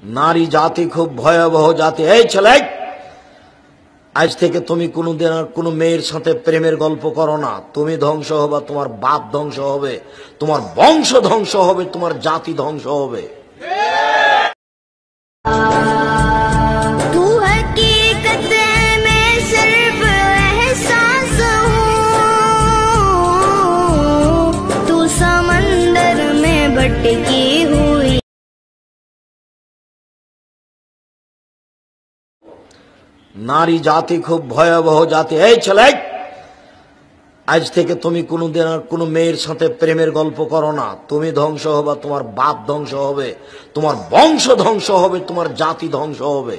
নারী জাতি খুব ভয়াবহ জাতি। এই ছেলে, আজ থেকে তুমি কোনোদিন আর কোনো মেয়ের সাথে প্রেমের গল্প করো না। তুমি ধ্বংস হবে, তোমার বাপ ধ্বংস হবে, তোমার বংশ ধ্বংস হবে, তোমার জাতি ধ্বংস হবে। নারী জাতি খুব ভয়াবহ জাতি। এই ছেলে, আজ থেকে তুমি কোনোদিন আর কোনো মেয়ের সাথে প্রেমের গল্প করো না। তুমি ধ্বংস হবে, তোমার বাপ ধ্বংস হবে, তোমার বংশ ধ্বংস হবে, তোমার জাতি ধ্বংস হবে।